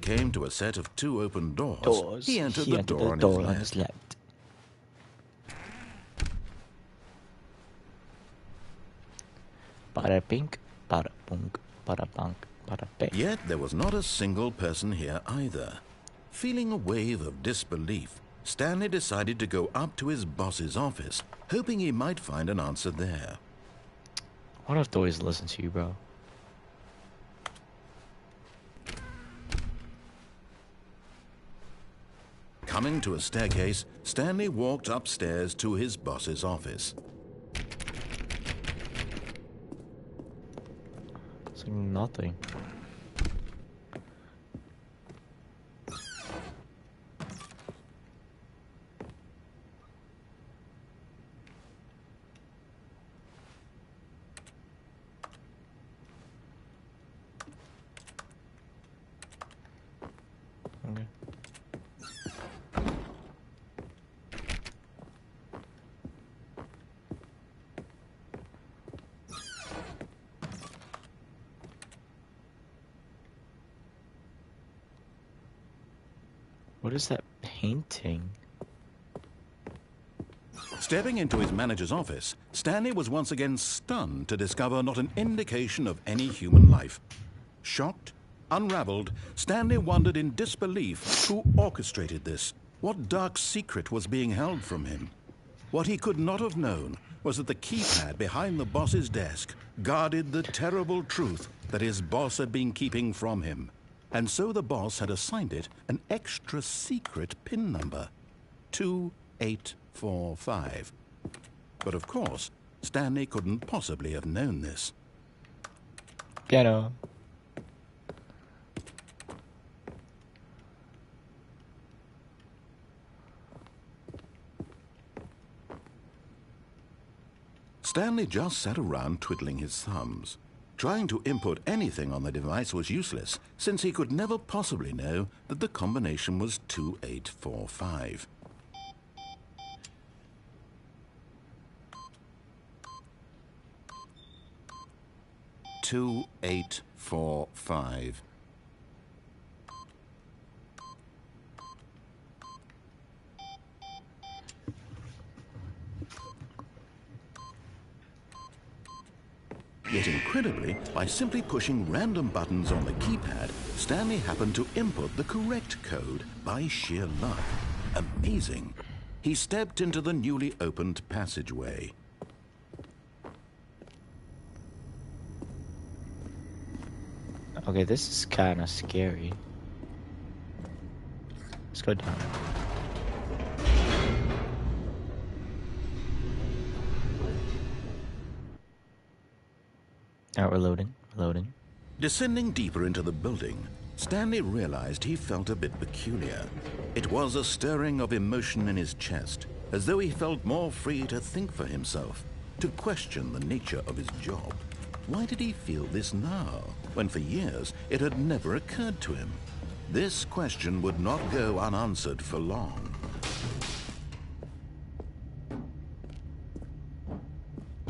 came to a set of two open doors. He entered the door on his left. Bada pink, bada punk, bada punk, bada pink. Yet there was not a single person here either. Feeling a wave of disbelief, Stanley decided to go up to his boss's office, hoping he might find an answer there. Why do I have to always listen to you, bro? Coming to a staircase, Stanley walked upstairs to his boss's office. It's like nothing. Okay. What is that painting? Stepping into his manager's office, Stanley was once again stunned to discover not an indication of any human life. Shocked, unraveled, Stanley wondered in disbelief who orchestrated this. What dark secret was being held from him? What he could not have known was that the keypad behind the boss's desk guarded the terrible truth that his boss had been keeping from him. And so the boss had assigned it an extra secret PIN number, 2845. But of course, Stanley couldn't possibly have known this. Piano. Stanley just sat around twiddling his thumbs. Trying to input anything on the device was useless, since he could never possibly know that the combination was 2845. Yet incredibly, by simply pushing random buttons on the keypad, Stanley happened to input the correct code by sheer luck. Amazing. He stepped into the newly opened passageway. Okay, this is kind of scary. Let's go down. Alright, we're loading. Descending deeper into the building, Stanley realized he felt a bit peculiar. It was a stirring of emotion in his chest, as though he felt more free to think for himself, to question the nature of his job. Why did he feel this now, when for years it had never occurred to him? This question would not go unanswered for long.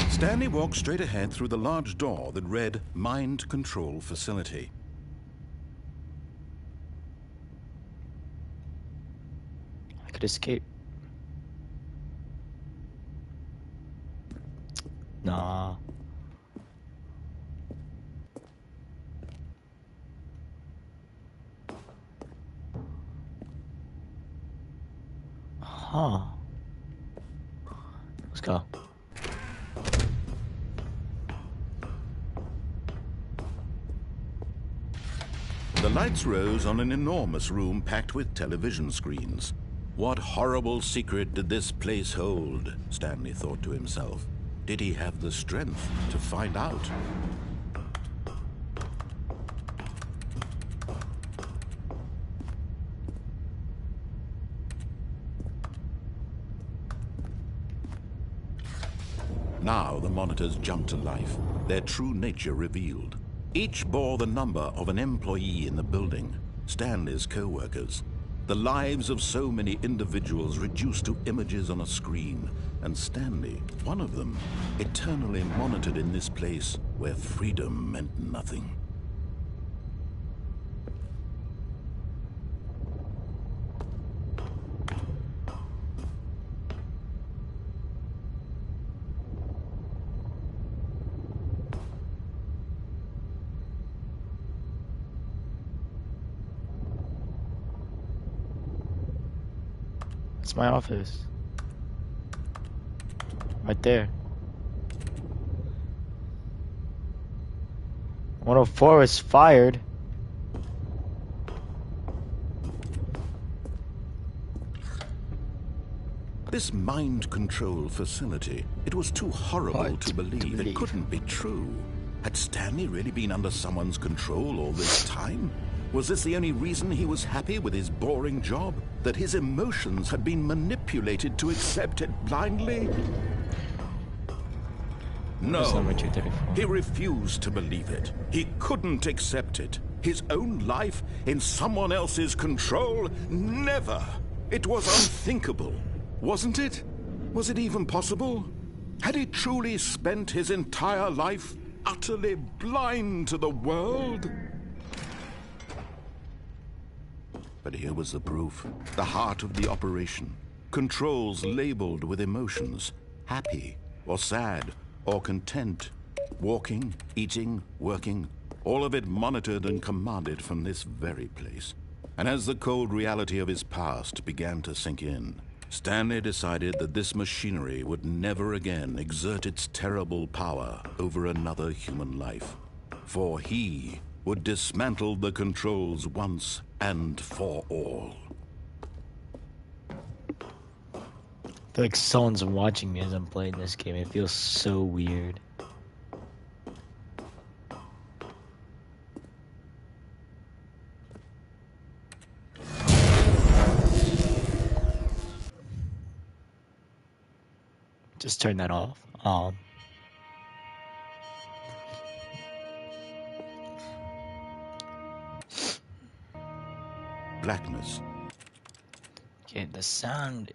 Stanley walked straight ahead through the large door that read Mind Control Facility. I could escape. Nah. Huh. Let's go. The lights rose on an enormous room packed with television screens. What horrible secret did this place hold? Stanley thought to himself. Did he have the strength to find out? Now the monitors jumped to life, their true nature revealed. Each bore the number of an employee in the building, Stanley's co-workers. The lives of so many individuals reduced to images on a screen, and Stanley, one of them, eternally monitored in this place where freedom meant nothing. It's my office. Right there. 104 is fired. This mind control facility, it was too horrible Hard to believe. It couldn't be true. Had Stanley really been under someone's control all this time? Was this the only reason he was happy with his boring job? That his emotions had been manipulated to accept it blindly? That's No, number 234. he refused to believe it. He couldn't accept it. His own life in someone else's control? Never! It was unthinkable. Wasn't it? Was it even possible? Had he truly spent his entire life utterly blind to the world? But here was the proof. The heart of the operation. Controls labeled with emotions. Happy, or sad, or content. Walking, eating, working. All of it monitored and commanded from this very place. And as the cold reality of his past began to sink in, Stanley decided that this machinery would never again exert its terrible power over another human life. For he would dismantle the controls once and for all. I feel like someone's watching me as I'm playing this game. It feels so weird. Just turn that off. Blackness. Okay, the sound.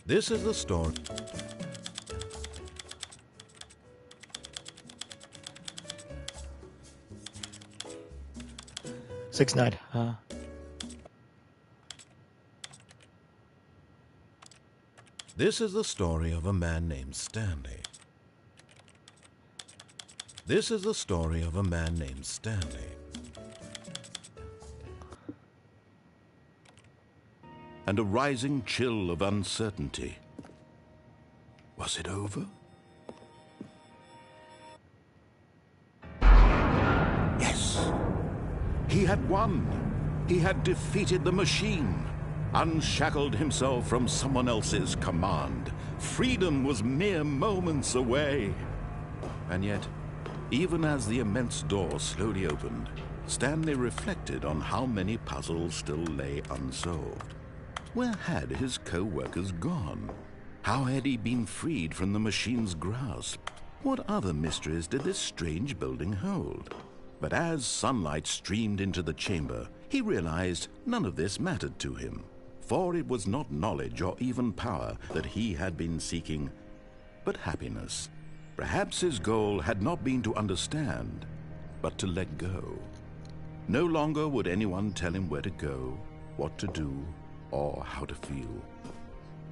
This is the story. Six nine. This is the story of a man named Stanley. This is the story of a man named Stanley. And a rising chill of uncertainty. Was it over? Yes. He had won. He had defeated the machine. Unshackled himself from someone else's command. Freedom was mere moments away. And yet, even as the immense door slowly opened, Stanley reflected on how many puzzles still lay unsolved. Where had his co-workers gone? How had he been freed from the machine's grasp? What other mysteries did this strange building hold? But as sunlight streamed into the chamber, he realized none of this mattered to him. For it was not knowledge or even power that he had been seeking, but happiness. Perhaps his goal had not been to understand, but to let go. No longer would anyone tell him where to go, what to do, or how to feel.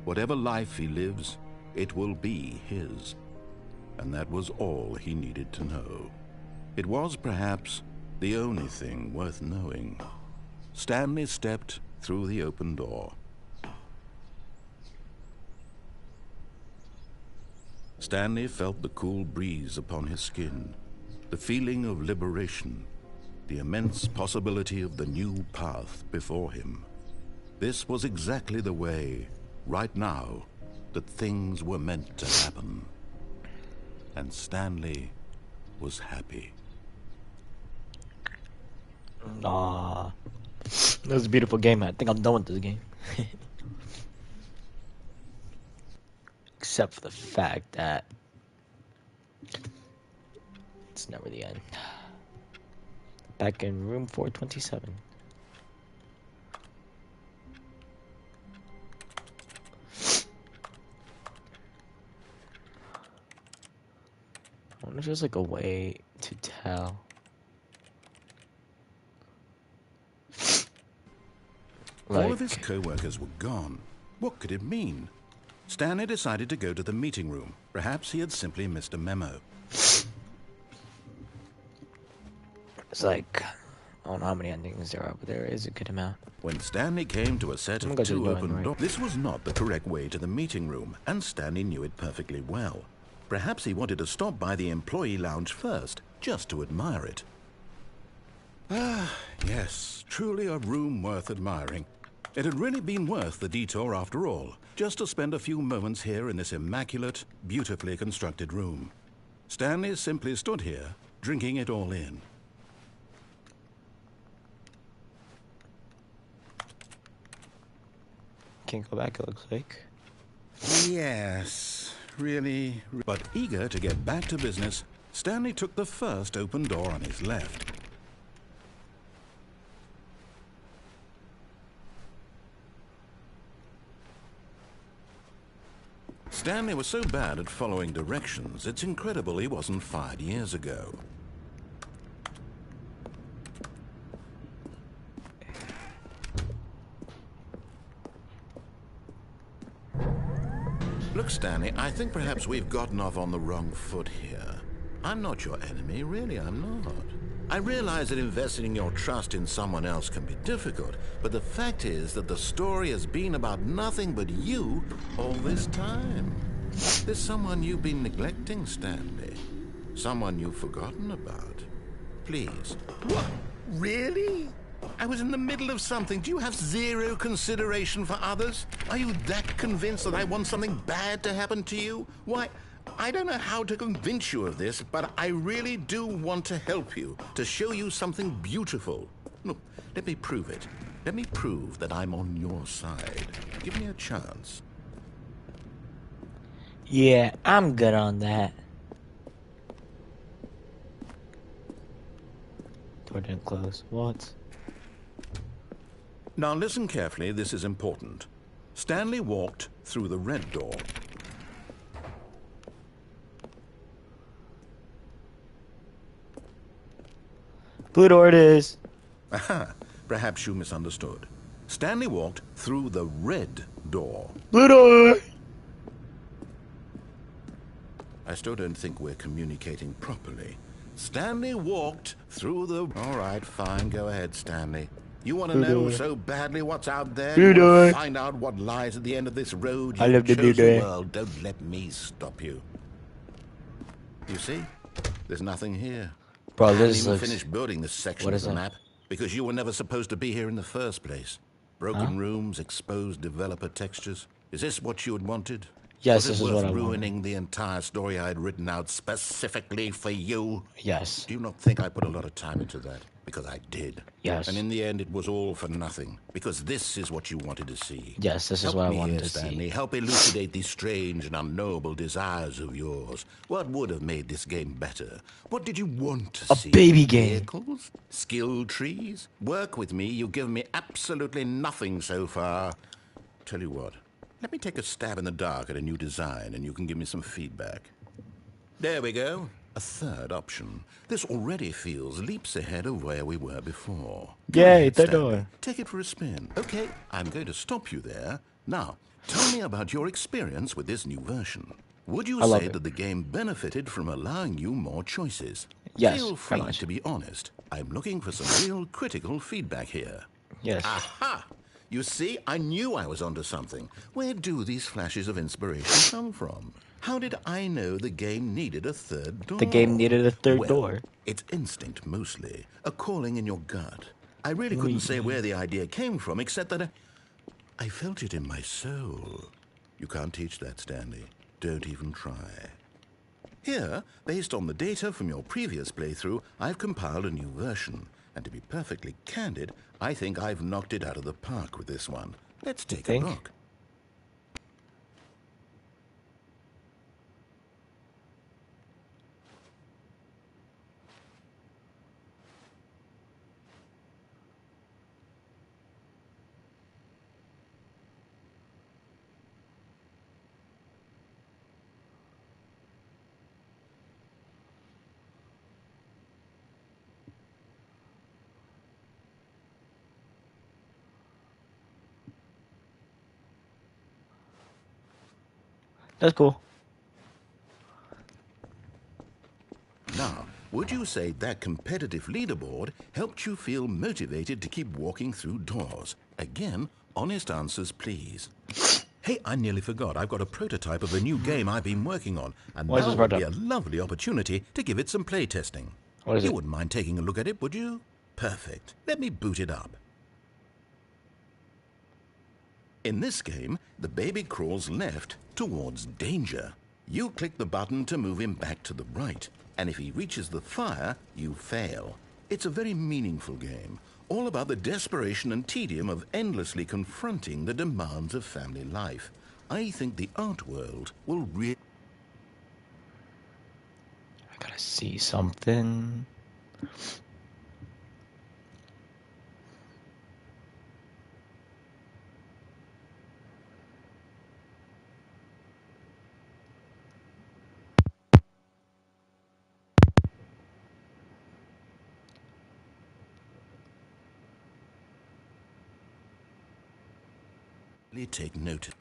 Whatever life he lives, it will be his. And that was all he needed to know. It was perhaps the only thing worth knowing. Stanley stepped through the open door. Stanley felt the cool breeze upon his skin, the feeling of liberation, the immense possibility of the new path before him. This was exactly the way, right now, that things were meant to happen. And Stanley was happy. That was a beautiful game. I think I'm done with this game. Except for the fact that it's never the end. Back in room 427. I wonder if there's like a way to tell. All of his co-workers were gone. What could it mean? Stanley decided to go to the meeting room. Perhaps he had simply missed a memo. It's like I don't know how many endings there are, but there is a good amount. When Stanley came to a set I'm of gonna go to two the open right. doors, this was not the correct way to the meeting room, and Stanley knew it perfectly well. Perhaps he wanted to stop by the employee lounge first, just to admire it. Ah, yes, truly a room worth admiring. It had really been worth the detour after all, just to spend a few moments here in this immaculate, beautifully constructed room. Stanley simply stood here, drinking it all in. Can't go back, it looks like. Yes, really. But eager to get back to business, Stanley took the first open door on his left. Stanley was so bad at following directions, it's incredible he wasn't fired years ago. Look, Stanley, I think perhaps we've gotten off on the wrong foot here. I'm not your enemy, really, I'm not. I realize that investing your trust in someone else can be difficult, but the fact is that the story has been about nothing but you all this time. There's someone you've been neglecting, Stanley. Someone you've forgotten about. Please. What? Really? I was in the middle of something. Do you have zero consideration for others? Are you that convinced that I want something bad to happen to you? Why, I don't know how to convince you of this, but I really do want to help you, to show you something beautiful. Look, let me prove it. Let me prove that I'm on your side. Give me a chance. Yeah, I'm good on that. Door didn't close. What? Now listen carefully, this is important. Stanley walked through the red door. Blue door it is. Aha, perhaps you misunderstood. Stanley walked through the red door. Blue door! I still don't think we're communicating properly. Stanley walked through the... All right, fine, go ahead, Stanley. You want to Blue know door. so badly what's out there? Blue You door. want to find out what lies at the end of this road? I You love the blue chosen door. world. Don't let me stop you. You see? There's nothing here. Bro, I haven't this even looks... finished building this section What of is the that? map because you were never supposed to be here in the first place. Broken rooms, exposed developer textures. Is this what you had wanted? Yes, Was this it is worth what I wanted. ruining the entire story I had written out specifically for you? Yes. Do you not think I put a lot of time into that? Because I did. Yes. And in the end, it was all for nothing. Because this is what you wanted to see. Yes, this is Help what I me wanted here, to Stanley. see. Help elucidate these strange and unknowable desires of yours. What would have made this game better? What did you want to A see? baby game. Vehicles? Skill trees? Work with me. You've given me absolutely nothing so far. Tell you what. Let me take a stab in the dark at a new design, and you can give me some feedback. There we go. A third option. This already feels leaps ahead of where we were before. Go Yay, ahead, third Stanley. door. Take it for a spin. Okay, I'm going to stop you there. Now, tell me about your experience with this new version. Would you I love say it. that the game benefited from allowing you more choices? Yes, Feel very free much. to be honest. I'm looking for some real critical feedback here. Yes. Aha! You see, I knew I was onto something. Where do these flashes of inspiration come from? How did I know the game needed a third door? The game needed a third Well, door. It's instinct mostly, a calling in your gut. I really Ooh, couldn't say where the idea came from, except that I felt it in my soul. You can't teach that, Stanley. Don't even try. Here, based on the data from your previous playthrough, I've compiled a new version. And to be perfectly candid, I think I've knocked it out of the park with this one. Let's take a think? look. That's cool. Now, Would you say that competitive leaderboard helped you feel motivated to keep walking through doors? Again, honest answers, please. Hey, I nearly forgot. I've got a prototype of a new game I've been working on, and What is now this would be prototype? a lovely opportunity to give it some play testing. What is You it? wouldn't mind taking a look at it, would you? Perfect. Let me boot it up. In this game, the baby crawls left towards danger. You click the button to move him back to the right, and if he reaches the fire, you fail. It's a very meaningful game, all about the desperation and tedium of endlessly confronting the demands of family life. I think the art world will really... I gotta see something. take notice.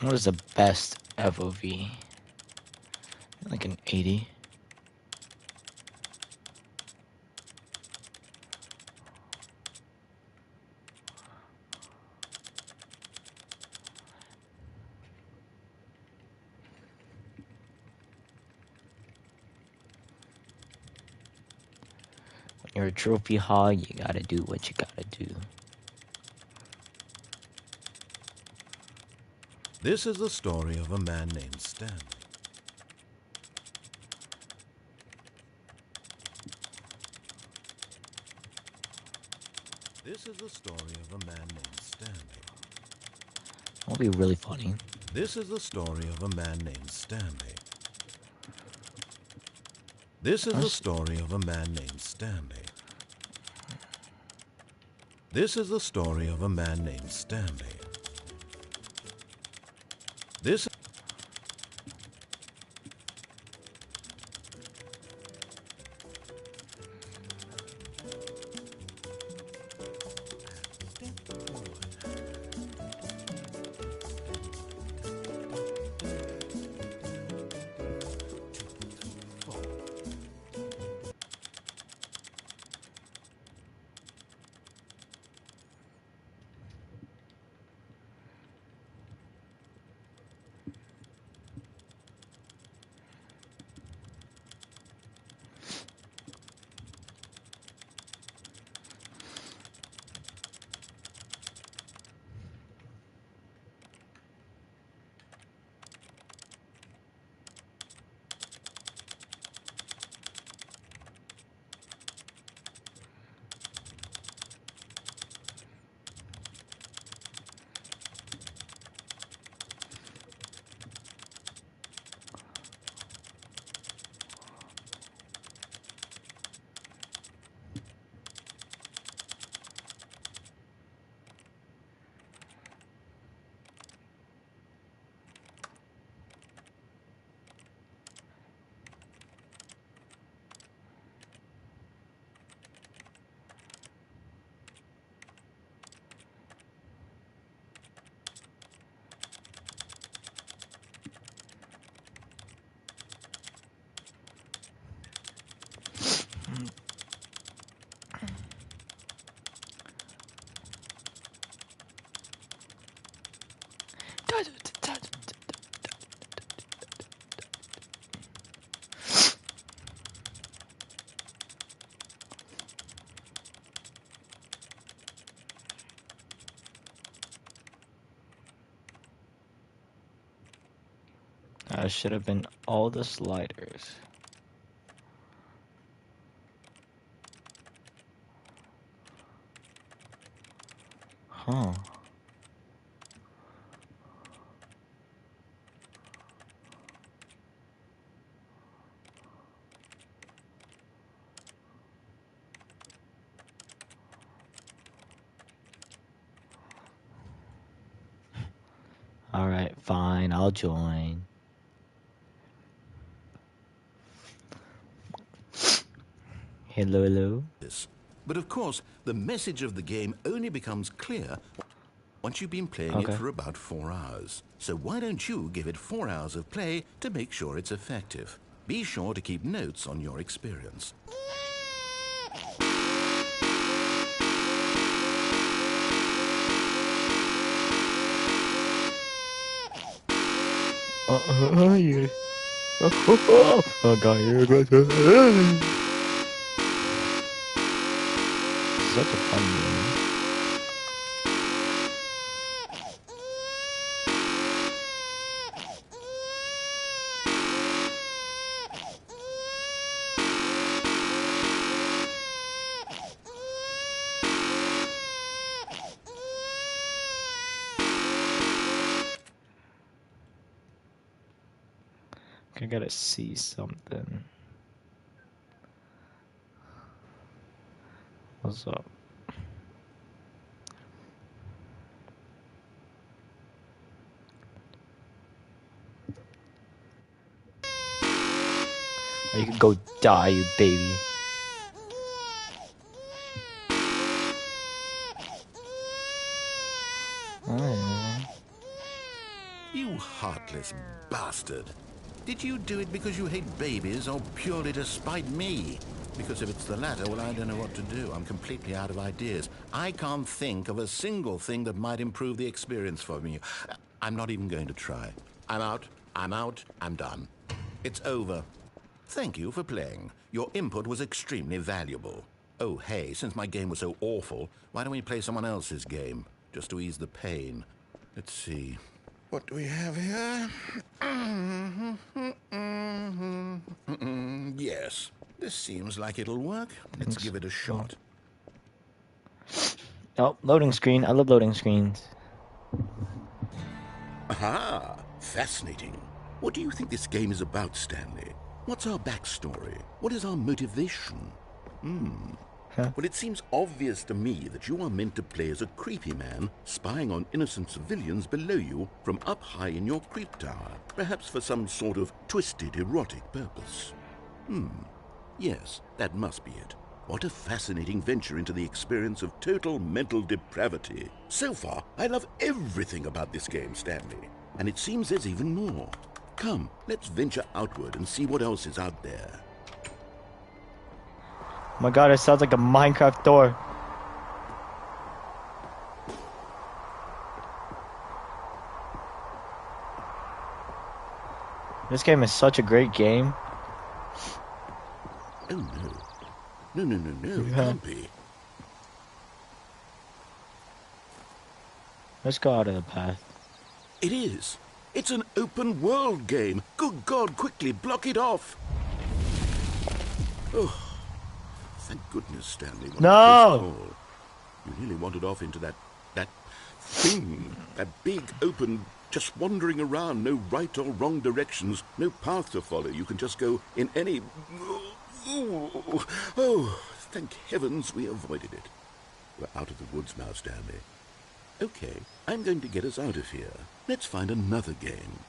What is the best FOV? Like an 80? When you're a trophy hog, you gotta do what you gotta do. This is the story of a man named Stanley. This is the story of a man named Stanley. That'll be really funny. This is the story of a man named Stanley. This is the story of a man named Stanley. This is the story of a man named Stanley. This should have been all the sliders. Huh. Alright, fine, I'll join. Hello? But of course, the message of the game only becomes clear once you've been playing it for about 4 hours. So why don't you give it 4 hours of play to make sure it's effective? Be sure to keep notes on your experience. Oh god, you're good. Such a fun game. I gotta see something. What's up? You can go die, you baby. You heartless bastard. Did you do it because you hate babies or purely to spite me? Because if it's the latter, well, I don't know what to do. I'm completely out of ideas. I can't think of a single thing that might improve the experience for me. I'm not even going to try. I'm out, I'm done. It's over. Thank you for playing. Your input was extremely valuable. Oh, hey, since my game was so awful, why don't we play someone else's game? Just to ease the pain. Let's see. What do we have here? Yes, this seems like it'll work. Let's give it a shot. Oh, loading screen. I love loading screens. Aha! Fascinating. What do you think this game is about, Stanley? What's our backstory? What is our motivation? Well, it seems obvious to me that you are meant to play as a creepy man spying on innocent civilians below you from up high in your creep tower, perhaps for some sort of twisted erotic purpose. Yes, that must be it. What a fascinating venture into the experience of total mental depravity. So far, I love everything about this game, Stanley. And it seems there's even more. Come, let's venture outward and see what else is out there. Oh my god, it sounds like a Minecraft door. This game is such a great game. Oh no. No, it can't be. Let's go out of the path. It is. It's an open world game. Good God, quickly block it off. Oh. Thank goodness, Stanley. What a close call. You nearly wandered off into that thing. That big, open, just wandering around. No right or wrong directions. No path to follow. You can just go in any... Oh, thank heavens we avoided it. We're out of the woods now, Stanley. Okay, I'm going to get us out of here. Let's find another game.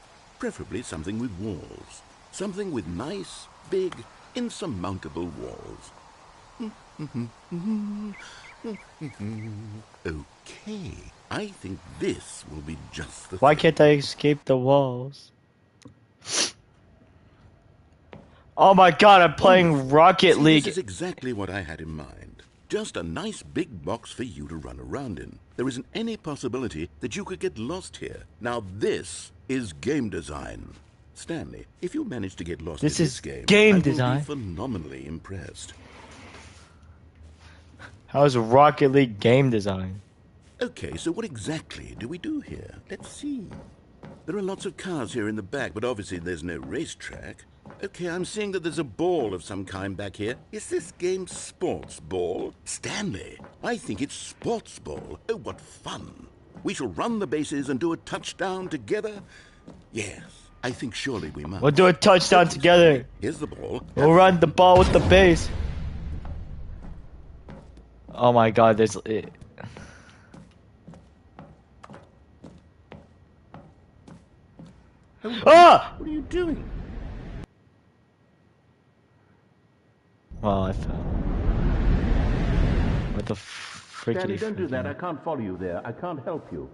Preferably something with walls. Something with nice, big, insurmountable walls. Okay, I think this will be just the Why thing. can't I escape the walls? Oh my god, I'm playing Rocket League. This is exactly what I had in mind. Just a nice big box for you to run around in. There isn't any possibility that you could get lost here. Now this is game design. Stanley, if you manage to get lost in this game, I will be phenomenally impressed. How is Rocket League game design? Okay, so what exactly do we do here? Let's see. There are lots of cars here in the back, but obviously there's no racetrack. Okay, I'm seeing that there's a ball of some kind back here. Is this game sports ball? Stanley, I think it's sports ball. Oh, what fun. We shall run the bases and do a touchdown together? Yes, I think surely we must. We'll do a touchdown together. Here's the ball. We'll run the ball with the base. Oh my god, there's... Ah! What are you doing? Well, I fell. What the frick? Stanley, don't do that. I can't follow you there. I can't help you.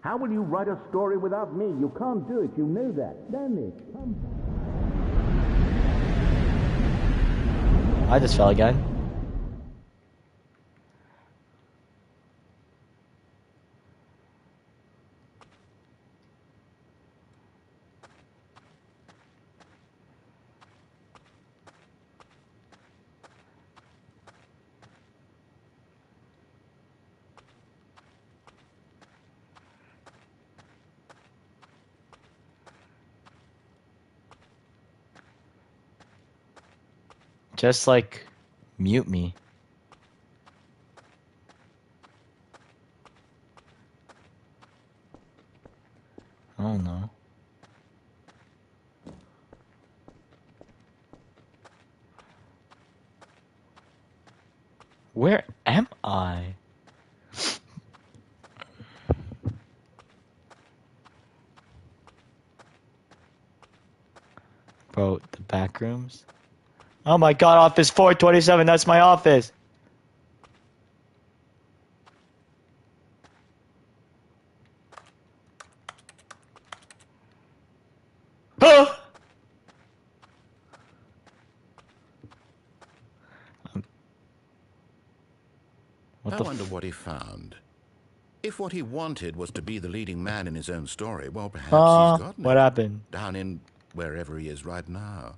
How will you write a story without me? You can't do it. You know that. Stanley, come. I just fell again. Just like mute me. I don't know. Where am I? Bro, the back rooms? Oh my god, office 427, that's my office! Ah! I wonder what he found. If what he wanted was to be the leading man in his own story, well, perhaps he's gotten what it. happened? Down in wherever he is right now.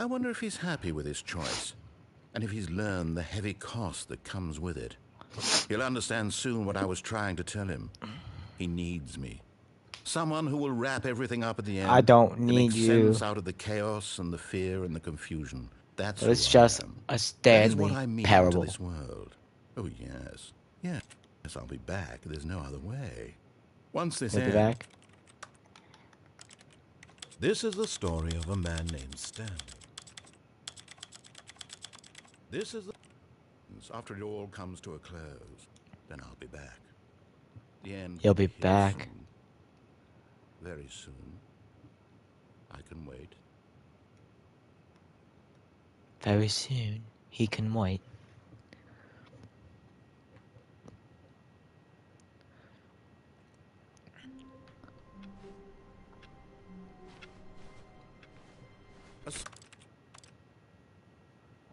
I wonder if he's happy with his choice, and if he's learned the heavy cost that comes with it. He'll understand soon what I was trying to tell him. He needs me. Someone who will wrap everything up at the end. I don't to need make you. sense out of the chaos and the fear and the confusion. That's But it's who just I am. a That is Stanley what I mean Parable. to this world. Oh, yes. Yes, I'll be back. There's no other way. Once this We'll be ends. back. This is the story of a man named Stanley. This is the... After it all comes to a close, then I'll be back. The end. You'll be here back. soon. Very soon. I can wait. Very soon, he can wait.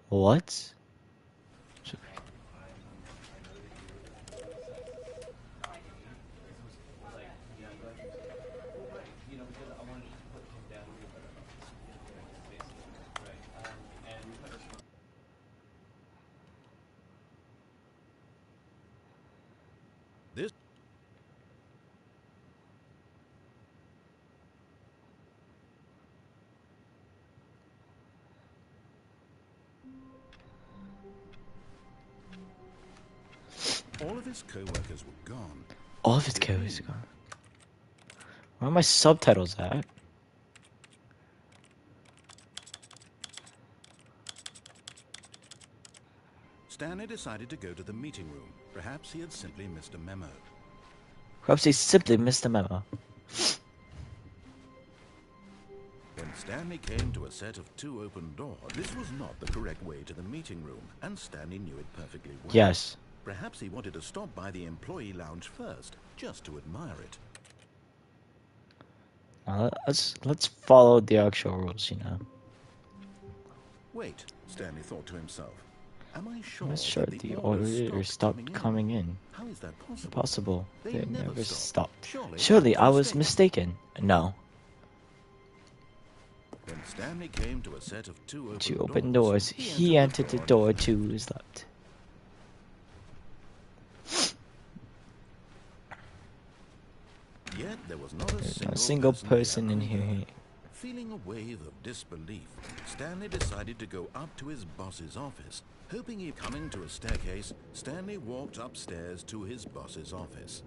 What? This... All of his co-workers were gone. All of his codes are gone. Where are my subtitles at? Stanley decided to go to the meeting room. Perhaps he had simply missed a memo. Perhaps he simply missed the memo. When Stanley came to a set of 2 open doors, this was not the correct way to the meeting room, and Stanley knew it perfectly well. Yes. Perhaps he wanted to stop by the employee lounge first, just to admire it. Now let's follow the actual rules, you know. Wait, Stanley thought to himself. Am I sure, I'm sure that the orders order stopped coming in. How is that possible? Possible. They never stopped. Surely Surely I was mistaken. No. When Stanley came to a set of 2 2 open doors. He entered the door, 2 was left. Yet there was not a single person in here. Feeling a wave of disbelief, Stanley decided to go up to his boss's office. Hoping he'd coming to a staircase, Stanley walked upstairs to his boss's office.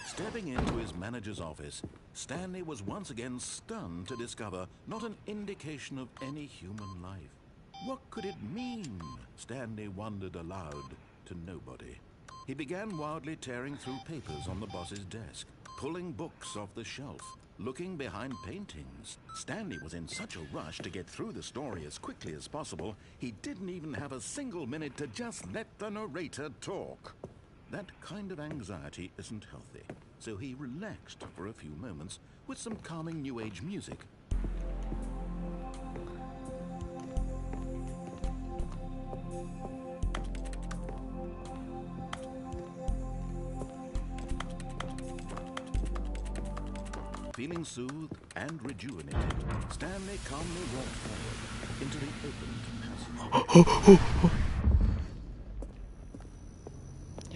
Stepping into his manager's office, Stanley was once again stunned to discover not an indication of any human life. What could it mean? Stanley wondered aloud to nobody. He began wildly tearing through papers on the boss's desk, pulling books off the shelf. looking behind paintings. Stanley was in such a rush to get through the story as quickly as possible, he didn't even have a single minute to just let the narrator talk. That kind of anxiety isn't healthy, so he relaxed for a few moments with some calming New Age music. Feeling soothed and rejuvenated, Stanley calmly walked forward into the opened passage.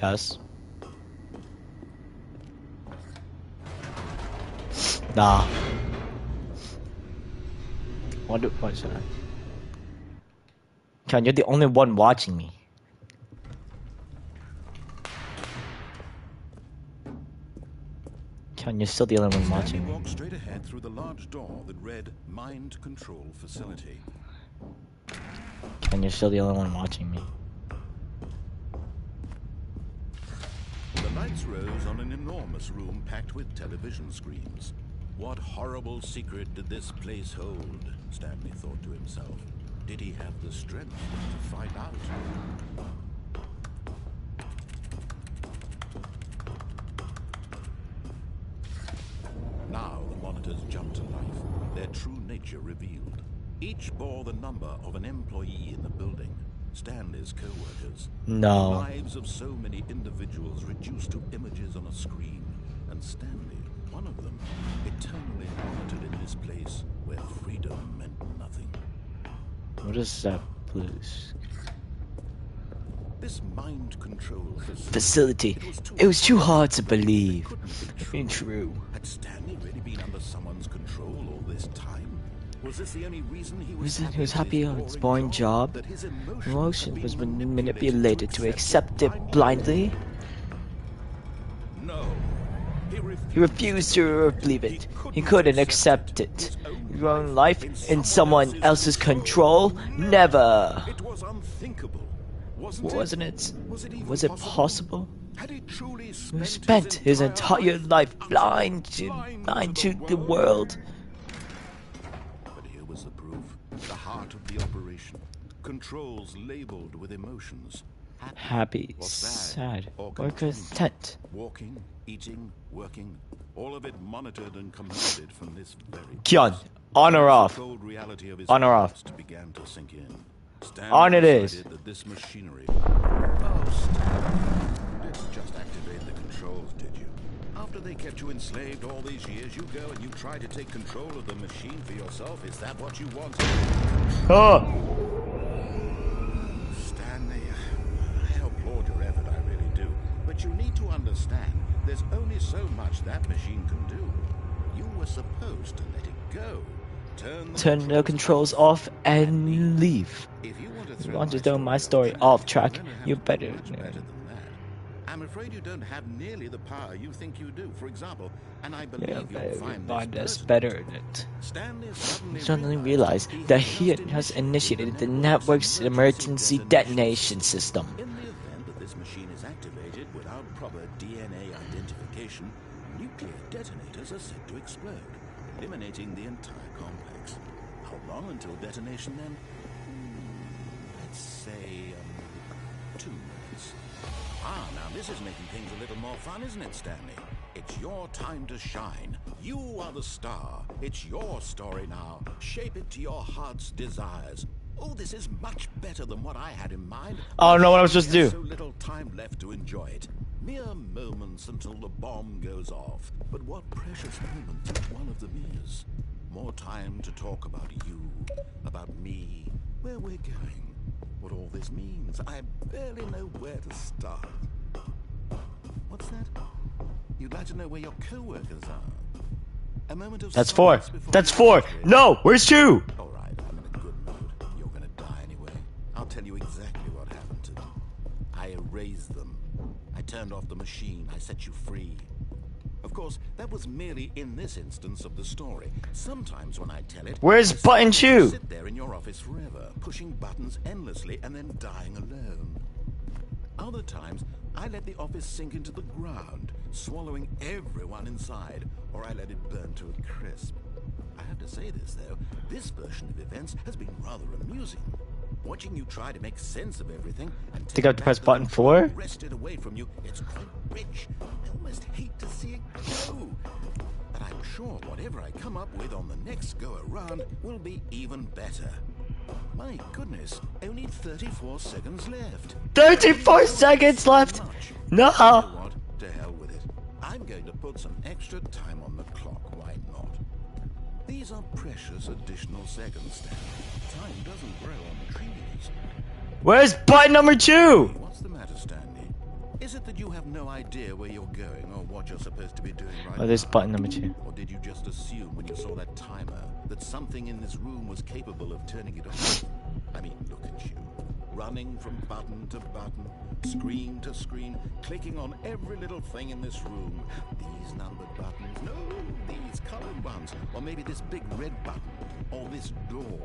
Yes. Nah. What should I? Ken, you're the only one watching me. Ken, you're still the only one watching Stanley me. walked straight ahead through the large door that read Mind Control Facility. Ken, you're still the only one watching me. The lights rose on an enormous room packed with television screens. What horrible secret did this place hold? Stanley thought to himself. Did he have the strength to find out? Now the monitors jumped to life, their true nature revealed. Each bore the number of an employee in the building, Stanley's co-workers. No. The lives of so many individuals reduced to images on a screen, and Stanley, one of them, eternally monitored in this place where freedom meant nothing. What is that blues? This mind control Facility. It was too hard to believe. True. Had Stanley really been under someone's control all this time? Was this the only reason he was happy on his boring job? That his Emotion was manipulated to accept it blindly. No. He refused to believe it. He couldn't accept it. Your own life in someone else's control? Never. It was unthinkable. Wasn't it? Was it possible? Had he truly He spent his entire life blind to the world. But here was the proof. The heart of the operation. Controls labeled with emotions. Happy, or sad, or or content. Walking, eating, working, all of it monitored and commanded from this very Kion, on or off? The cold reality of his On or off? past began to sink in. Stanley On it is. decided that this machinery. Oh, Stanley, you didn't just activate the controls, did you? After they kept you enslaved all these years, you go and you try to take control of the machine for yourself. Is that what you wanted? Oh! Stanley, I applaud your effort, I really do. But you need to understand, there's only so much that machine can do. You were supposed to let it go. Turn the controls off and leave. If you You want to throw my story off track, you better. Much better than that. I'm afraid you don't have nearly the power you think you do. For example, and I believe you'll find this this better in it. Stanley Suddenly realized that he has initiated the network's emergency detonation system. In the event that this machine is activated without proper DNA identification, nuclear detonators are said to explode, eliminating the entire complex. How long until detonation then? Let's say 2 minutes. Ah, now this is making things a little more fun, isn't it, Stanley? It's your time to shine. You are the star. It's your story now. Shape it to your heart's desires. Oh, this is much better than what I had in mind. I don't know what I was supposed to There's do. so little time left to enjoy it. Mere moments until the bomb goes off. But what precious moments each one of them is. More time to talk about you, about me, where we're going, what all this means. I barely know where to start. What's that? You'd like to know where your co-workers are? A moment of That's 4. silence before That's you 4. demonstrate. No, where's 2? All right, I'm in a good mood. You're gonna die anyway. I'll tell you exactly what happened to them. I erased them. I turned off the machine. I set you free. Of course, that was merely in this instance of the story. Sometimes when I tell it, Where's I say button you 2? sit there in your office forever, pushing buttons endlessly and then dying alone. Other times, I let the office sink into the ground, swallowing everyone inside, or I let it burn to a crisp. I have to say this, though. This version of events has been rather amusing. Watching you try to make sense of everything and Think I have to back press the button control 4? wrested away from you, it's quite rich. I almost hate to see it go. But I'm sure whatever I come up with on the next go-around will be even better. My goodness, only 34 seconds left. 34 seconds left! No! You know what? To hell with it. I'm going to put some extra time on the clock, why not? These are precious additional seconds, Stanley. Time doesn't grow on trees. Where's button number 2? What's the matter, Stanley? Is it that you have no idea where you're going or what you're supposed to be doing right now? Oh, there's button number 2. Or did you just assume when you saw that timer that something in this room was capable of turning it off? I mean, look at you. Running from button to button, screen to screen, clicking on every little thing in this room. These numbered buttons, no, these colored ones. Or maybe this big red button, or this door.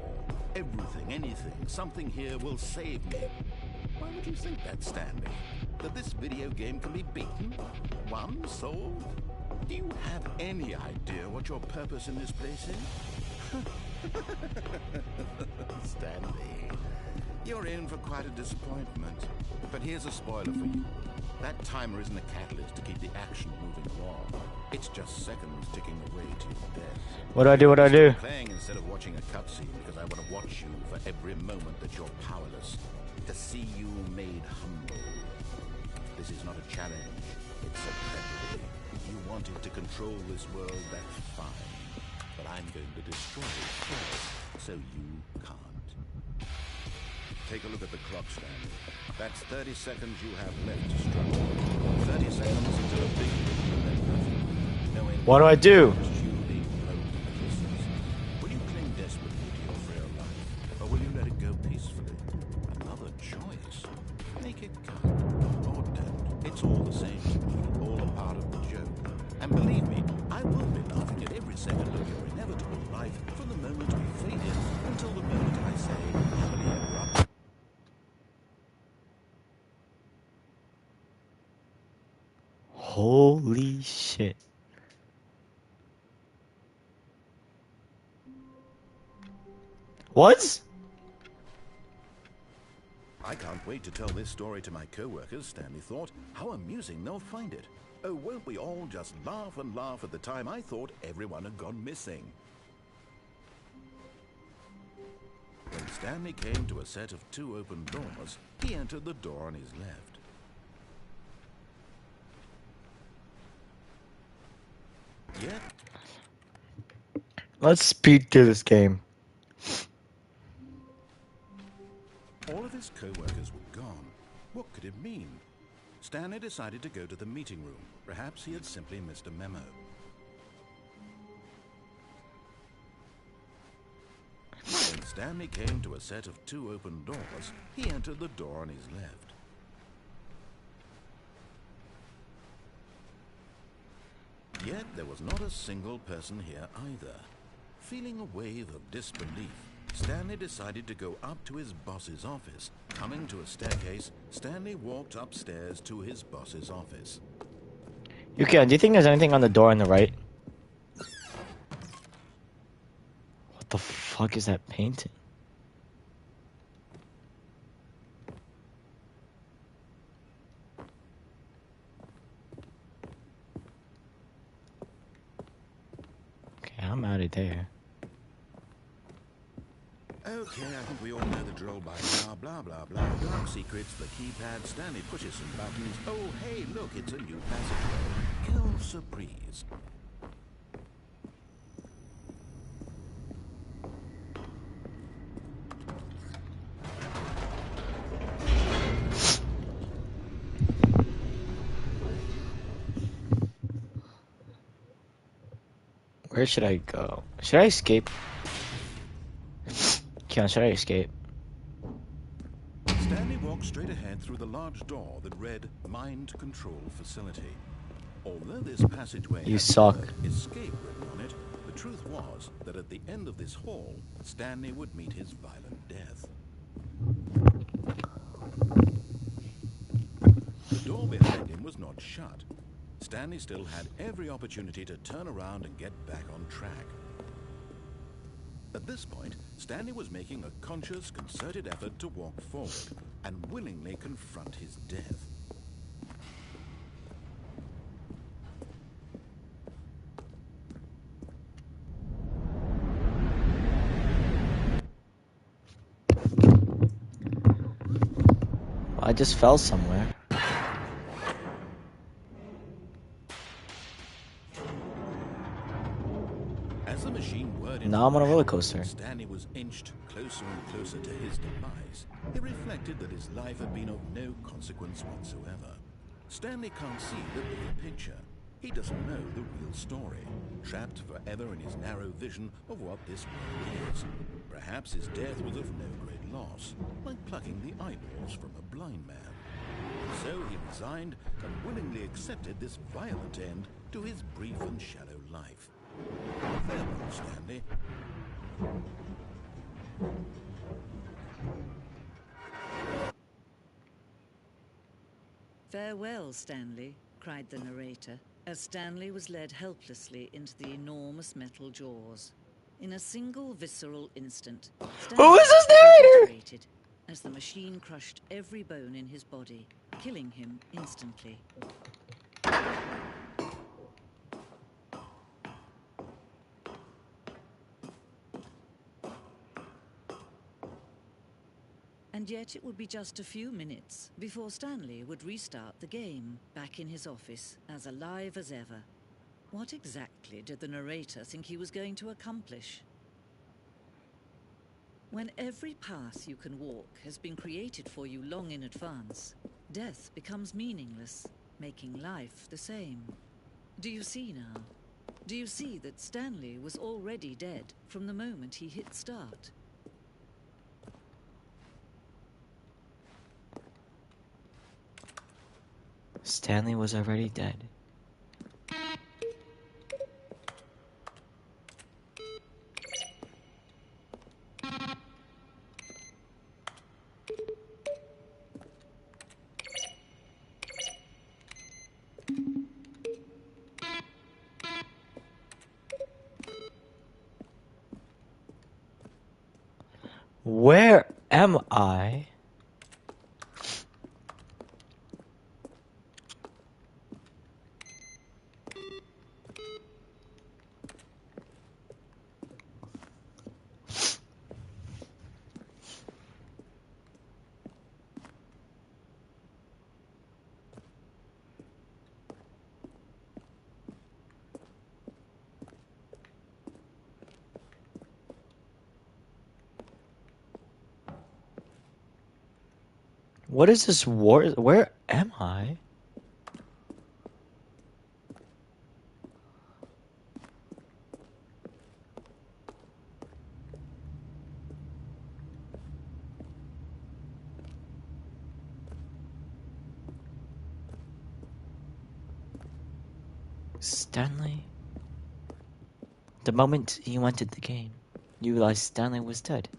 Everything, anything, something here will save me. Why would you think that, Stanley? That this video game can be beaten? Won? Solved? Do you have any idea what your purpose in this place is? Stanley, you're in for quite a disappointment. But here's a spoiler for you. That timer isn't a catalyst to keep the action moving along. It's just seconds ticking away to your death. What do I do? What do I do? Playing instead of watching a cutscene because I want to watch you for every moment that you're powerless. To see you made humble. This is not a challenge. It's a tragedy. You wanted to control this world, that's fine. But I'm going to destroy it first, so you can't. Take a look at the clock, Stanley. That's 30 seconds you have left to struggle. 30 seconds until a big and then nothing. No end. What do I do? Just you being blown to pieces. Will you cling desperately to your frail life, or will you let it go peacefully? Another choice. Make it count, or don't. It's all the same to me, all a part of the joke. And believe me, I will be laughing at every second of your inevitable life from the moment we fade in until the moment I say, happily ever after. Holy shit. What? I can't wait to tell this story to my co-workers, Stanley thought. How amusing they'll find it. Oh, won't we all just laugh and laugh at the time I thought everyone had gone missing. When Stanley came to a set of 2 open doors, he entered the door on his left. Yet, Let's speed through this game. all of his co-workers were gone. What could it mean? Stanley decided to go to the meeting room. Perhaps he had simply missed a memo. When Stanley came to a set of 2 open doors, he entered the door on his left. Yet there was not a single person here either. Feeling a wave of disbelief, Stanley decided to go up to his boss's office. Coming to a staircase, Stanley walked upstairs to his boss's office. Yuki, do you think there's anything on the door on the right? What the fuck is that painting? Okay, I'm out of there. Okay, I think we all know the drill by now. Blah, blah, blah. Dark secrets, the keypad. Stanley pushes some buttons. Oh, hey, look, it's a new passageway. Quelle surprise. Where should I go? Should I escape? Keon, should I escape? Stanley walked straight ahead through the large door that read Mind Control Facility. Although this passageway You had suck. the word escape written on it, the truth was that at the end of this hall, Stanley would meet his violent death. The door behind him was not shut. Stanley still had every opportunity to turn around and get back on track. At this point, Stanley was making a conscious, concerted effort to walk forward and willingly confront his death. I just fell somewhere. As the machine whirred into Now I'm on a roller motion, coaster. Stanley was inched closer and closer to his demise. He reflected that his life had been of no consequence whatsoever. Stanley can't see the bigger picture. He doesn't know the real story, trapped forever in his narrow vision of what this world is. Perhaps his death was of no great loss, like plucking the eyeballs from a blind man. So he resigned and willingly accepted this violent end to his brief and shallow life. Farewell, Stanley. "Farewell, Stanley," cried the narrator, as Stanley was led helplessly into the enormous metal jaws. In a single visceral instant, Stanley Who is this was narrator? obliterated as the machine crushed every bone in his body, killing him instantly. And yet it would be just a few minutes before Stanley would restart the game, back in his office, as alive as ever. What exactly did the narrator think he was going to accomplish? When every path you can walk has been created for you long in advance, death becomes meaningless, making life the same. Do you see now? Do you see that Stanley was already dead from the moment he hit start? Stanley was already dead. Where am I? What is this war? Where am I? Stanley? The moment you entered the game, you realized Stanley was dead.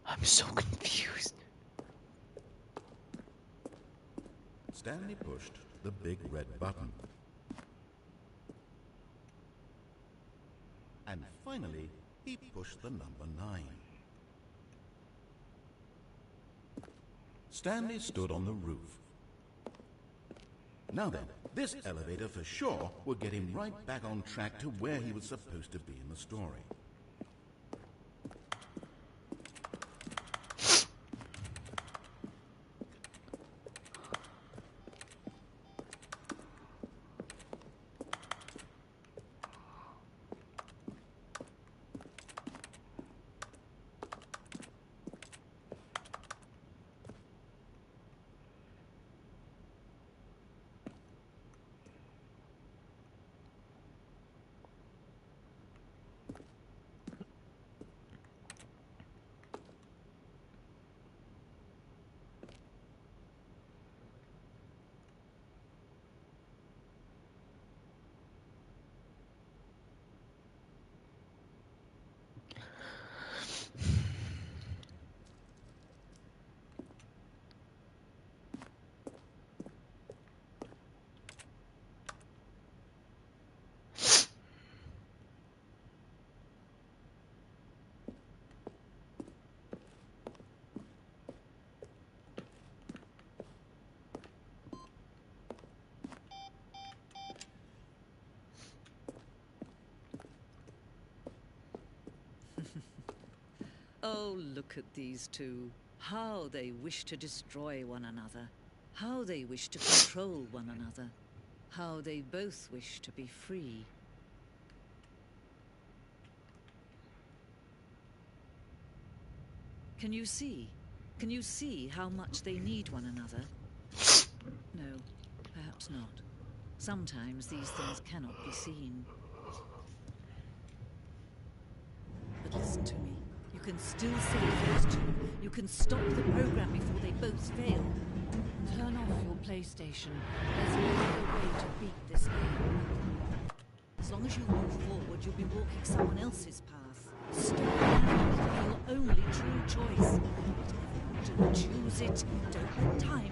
I'm so confused. Stanley pushed the big red button. And finally, he pushed the number 9. Stanley stood on the roof. Now then, this elevator for sure would get him right back on track to where he was supposed to be in the story. Oh, look at these two. How they wish to destroy one another. How they wish to control one another. How they both wish to be free. Can you see? Can you see how much they need one another? No, perhaps not. Sometimes these things cannot be seen. But listen to me. You can still save those two. You can stop the program before they both fail. Turn off your PlayStation. There's no other way to beat this game. As long as you move forward, you'll be walking someone else's path. Stop now. Your only true choice. But if you do choose it, don't let time